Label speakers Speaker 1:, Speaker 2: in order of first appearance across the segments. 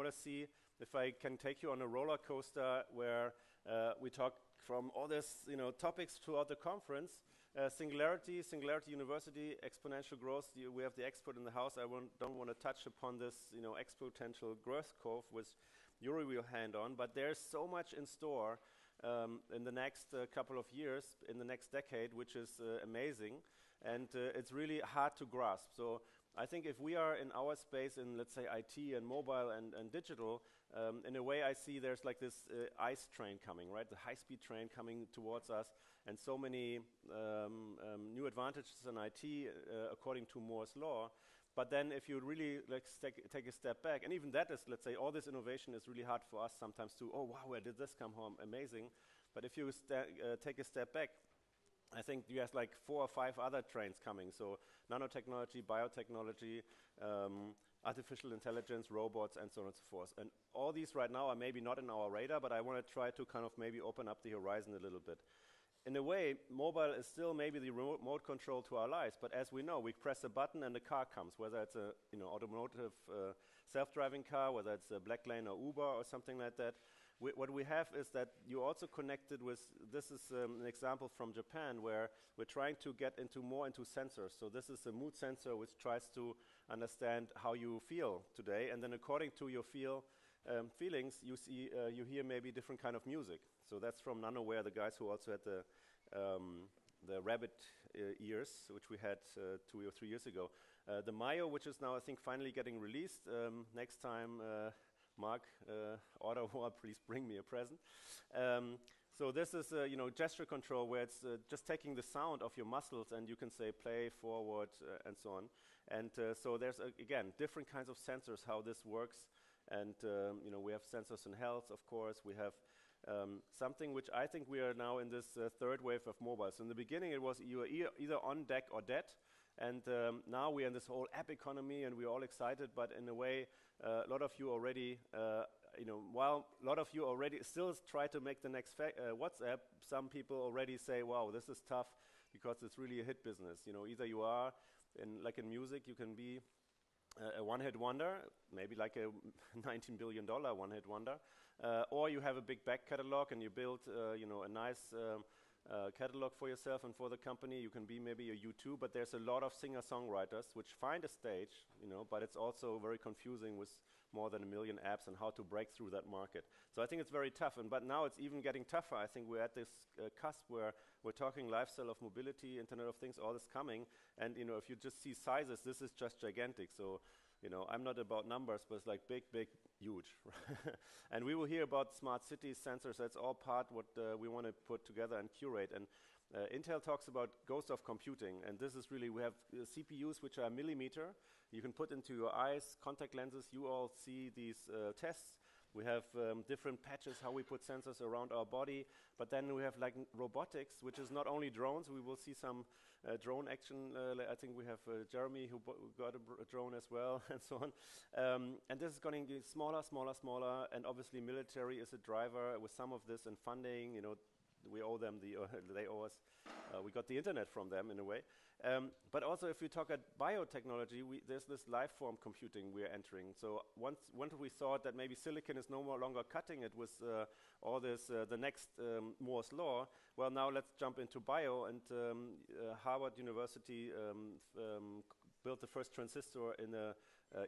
Speaker 1: want to see if I can take you on a roller coaster where we talk from all this, topics throughout the conference. Singularity University, exponential growth. We have the expert in the house. Don't want to touch upon this, exponential growth curve, which Yuri will hand on. But there's so much in store in the next couple of years, in the next decade, which is amazing, and it's really hard to grasp. So I think if we are in our space in, let's say, IT and mobile and digital, in a way I see there's like this ICE train coming, right? The high-speed train coming towards us, and so many new advantages in IT according to Moore's law. But then if you really take a step back, and even that is, let's say, all this innovation is really hard for us sometimes to, oh wow, where did this come from? Amazing. But if you take a step back, I think you have like 4 or 5 other trains coming. So nanotechnology, biotechnology, artificial intelligence, robots, and so on and so forth. And all these right now are maybe not in our radar, but I want to try to kind of maybe open up the horizon a little bit. In a way, mobile is still maybe the remote control to our lives, but as we know, we press a button and the car comes, whether it's a automotive self-driving car, whether it's a Blacklane or Uber or something like that. What we have is that you also connected with, this is an example from Japan, where we're trying to get more into sensors. So this is a mood sensor which tries to understand how you feel today, and then according to your feelings, you hear maybe different kind of music. So that's from Nanoware, the guys who also had the rabbit ears, which we had 2 or 3 years ago. The Mayo, which is now I think finally getting released. Next time, Mark, Ottawa, please bring me a present. So this is gesture control, where it's just taking the sound of your muscles, and you can say play, forward, and so on. And so there's again different kinds of sensors how this works. And we have sensors in health, of course. We have something which I think we are now in this third wave of mobile. So in the beginning, it was you were either on deck or dead. And now we are in this whole app economy, and we're all excited. But in a way, a lot of you already, while a lot of you already still try to make the next WhatsApp, some people already say, wow, this is tough because it's really a hit business. Either you are, in music, you can be a one-hit wonder, maybe like a $19 billion one-hit wonder, or you have a big back catalog and you build, a nice catalog for yourself and for the company. You can be maybe a U2, but there's a lot of singer-songwriters which find a stage, but it's also very confusing with more than 1 million apps and how to break through that market. So I think it's very tough, but now it's even getting tougher. I think we're at this cusp where we're talking lifestyle of mobility, Internet of Things, all this coming, and if you just see sizes, this is just gigantic. So I'm not about numbers, but it's like big, huge. And we will hear about smart cities, sensors. That's all part what we want to put together and curate. And Intel talks about ghost of computing. And this is really, we have CPUs which are millimeter. You can put into your eyes, contact lenses. You all see these tests. We have different patches, how we put sensors around our body. But then we have like robotics, which is not only drones. We will see some drone action. I think we have Jeremy who got a drone as well, and so on. And this is going to get smaller. And obviously military is a driver with some of this and funding, we owe them, they owe us. We got the internet from them in a way. But also if we talk at biotechnology, there's this life form computing we're entering. So once we thought that maybe silicon is no longer cutting it with all this, the next Moore's law, well, now let's jump into bio. And Harvard University built the first transistor in a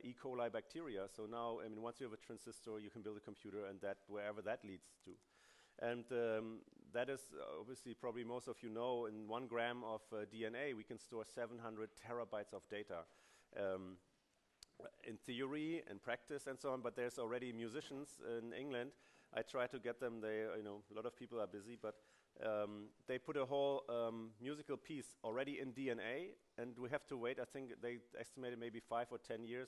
Speaker 1: E. coli bacteria. So now, once you have a transistor, you can build a computer, and that wherever that leads to. And that is obviously probably most of you know, in 1 gram of DNA, we can store 700 terabytes of data. In theory and practice and so on, but there's already musicians in England. I try to get them. They, a lot of people are busy, but they put a whole musical piece already in DNA, and we have to wait. I think they estimated maybe 5 or 10 years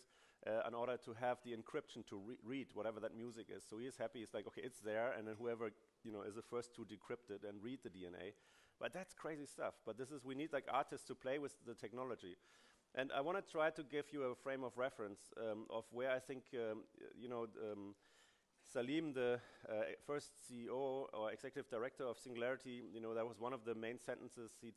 Speaker 1: in order to have the encryption to read whatever that music is. So he is happy. He's like, okay, it's there, and then whoever is the first to decrypt it and read the DNA. But that's crazy stuff. But we need like artists to play with the technology. And I want to try to give you a frame of reference of where I think, Salim, the first CEO or executive director of Singularity, that was one of the main sentences he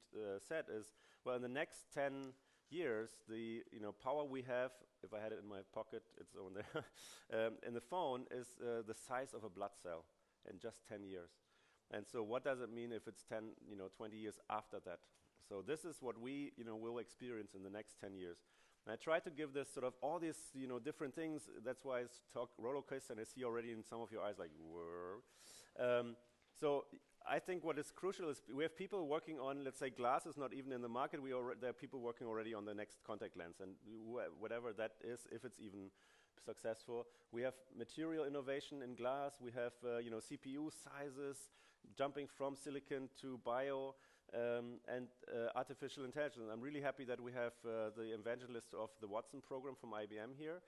Speaker 1: said is, well, in the next 10 years, the power we have, if I had it in my pocket, it's on there, in the phone, is the size of a blood cell in just 10 years. And so what does it mean if it's 10, 20 years after that? So this is what we, will experience in the next 10 years. And I try to give this sort of all these, different things. That's why I talk roller coaster, and I see already in some of your eyes like, whoa. So I think what is crucial is we have people working on, let's say, glasses, not even in the market. There are people working already on the next contact lens, and whatever that is, if it's even successful. We have material innovation in glass. We have, CPU sizes, jumping from silicon to bio, and artificial intelligence. I'm really happy that we have the evangelist of the Watson program from IBM here,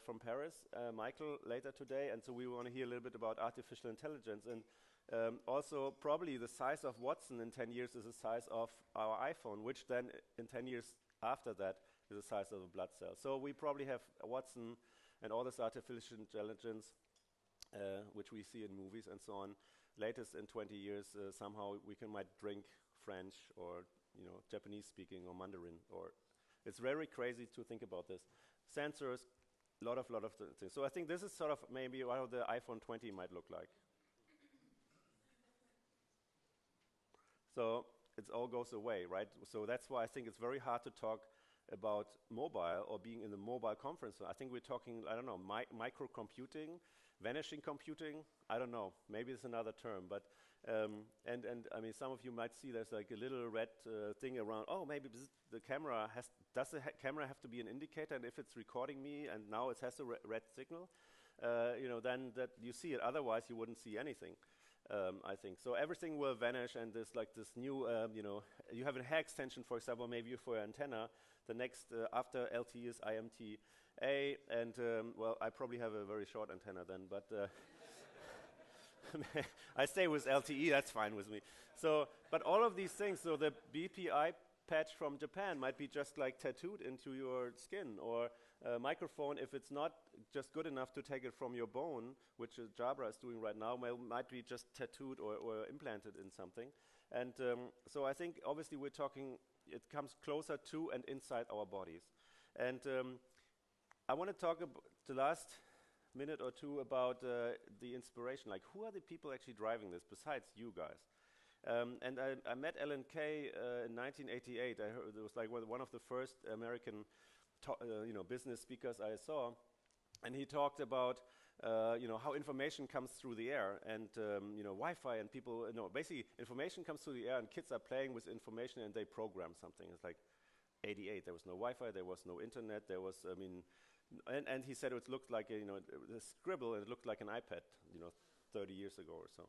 Speaker 1: from Paris, Michael, later today. And so we want to hear a little bit about artificial intelligence. And also, probably the size of Watson in 10 years is the size of our iPhone, which then in 10 years after that is the size of a blood cell. So we probably have Watson and all this artificial intelligence, which we see in movies and so on. Latest in 20 years, somehow might drink French or Japanese speaking or Mandarin. Or it's very crazy to think about this. Sensors, lot of things. So I think this is sort of maybe how the iPhone 20 might look like. So it all goes away, right? So that's why I think it's very hard to talk about mobile or being in the mobile conference. So I think we're talking, I don't know, microcomputing, vanishing computing. I don't know. Maybe it's another term, but and I mean, some of you might see there's like a little red thing around. Oh, maybe the camera does the camera have to be an indicator? And if it's recording me and now it has a red signal, then that you see it. Otherwise, you wouldn't see anything. I think so. Everything will vanish, and there's like this new, you have a hair extension, for example, maybe for your antenna. The next after LTE is IMTA, and well, I probably have a very short antenna then, but I stay with LTE. That's fine with me. So, but all of these things. So the BPI patch from Japan might be just like tattooed into your skin, or a microphone, if it's not just good enough to take it from your bone, which Jabra is doing right now, might be just tattooed or implanted in something. And so I think obviously we're talking, it comes closer to and inside our bodies. And I want to talk the last minute or two about the inspiration. Like, who are the people actually driving this besides you guys? And I met Alan Kay in 1988. I heard it was like one of the first American business speakers I saw, and he talked about how information comes through the air, and Wi-Fi, and people, basically information comes through the air, and kids are playing with information, and they program something. It's like 88. There was no Wi-Fi, there was no internet, there was, and he said it looked like a scribble, and it looked like an iPad, 30 years ago or so.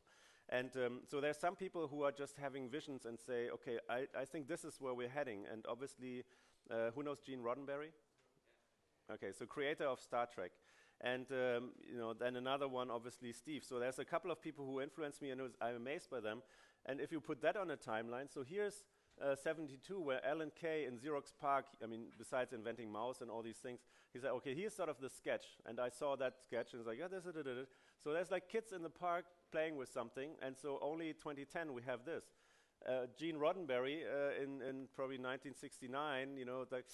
Speaker 1: And so there's some people who are just having visions and say, okay, I think this is where we're heading. And obviously, who knows Gene Roddenberry? Okay, so creator of Star Trek. And then another one, obviously, Steve. So there's a couple of people who influenced me, and I'm amazed by them. And if you put that on a timeline, so here's 72, where Alan Kay in Xerox PARC, besides inventing mouse and all these things, he said, okay, here's sort of the sketch. And I saw that sketch, and it's like, yeah, this is it. So there's like kids in the park playing with something, and so only 2010 we have this. Gene Roddenberry in probably 1969, like,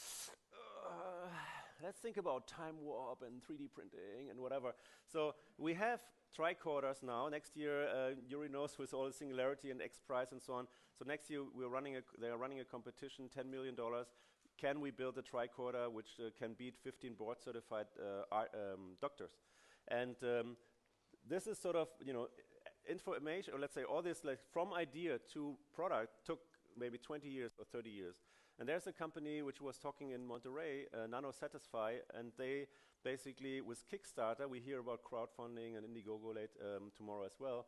Speaker 1: let's think about time warp and 3D printing and whatever. So we have tricorders now. Next year, Yuri knows with all the Singularity and X Prize and so on. So next year they are running a competition, $10 million. Can we build a tricorder which can beat 15 board-certified doctors? And this is sort of, information, or let's say all this, like from idea to product, took maybe 20 years or 30 years. And there's a company which was talking in Monterey, NanoSatisfy, and they basically, with Kickstarter, we hear about crowdfunding and Indiegogo tomorrow as well.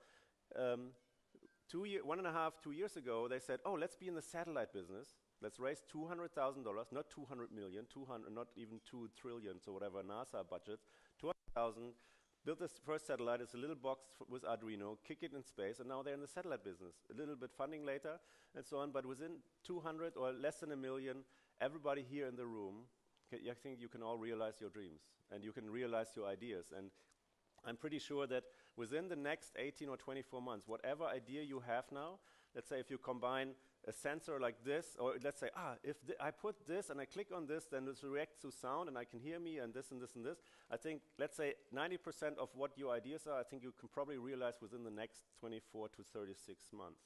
Speaker 1: 1.5, 2 years ago, they said, oh, let's be in the satellite business. Let's raise $200,000, not 200 million, 200, not even 2 trillion, so whatever NASA budgets, 200,000. Built this first satellite, it's a little box with Arduino, kick it in space, and now they're in the satellite business. A little bit funding later, and so on, but within 200 or less than a million, everybody here in the room, I think you can all realize your dreams, and you can realize your ideas. And I'm pretty sure that within the next 18 or 24 months, whatever idea you have now, let's say if you combine a sensor like this, or let's say, if I put this and I click on this, then this reacts to sound and I can hear me and this and this and this. I think, let's say 90% of what your ideas are, I think you can probably realize within the next 24 to 36 months.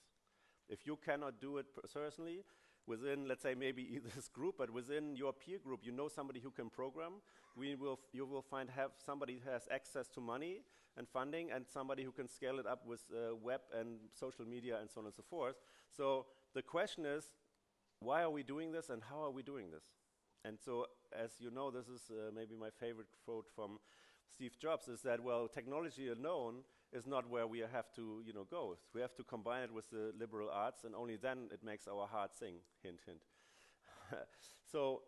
Speaker 1: If you cannot do it personally, within, let's say, maybe this group, but within your peer group, you know somebody who can program, you will have somebody who has access to money and funding, and somebody who can scale it up with web and social media and so on and so forth. So the question is, why are we doing this and how are we doing this? And so, as you know, this is maybe my favorite quote from Steve Jobs, is that, well, technology alone is not where we have to, go. We have to combine it with the liberal arts, and only then it makes our heart sing, hint, hint. So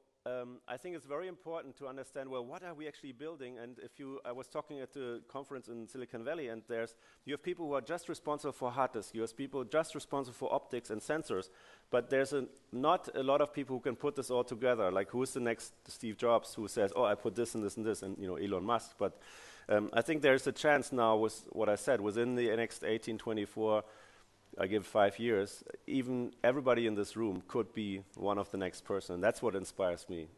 Speaker 1: I think it's very important to understand, well, what are we actually building? And I was talking at the conference in Silicon Valley, and you have people who are just responsible for hard disk, you have people just responsible for optics and sensors, but there's not a lot of people who can put this all together. Like, who's the next Steve Jobs who says, I put this and this and this, and Elon Musk. But I think there's a chance now with what I said, within the next 18, 24, I give 5 years, even everybody in this room could be one of the next person. That's what inspires me.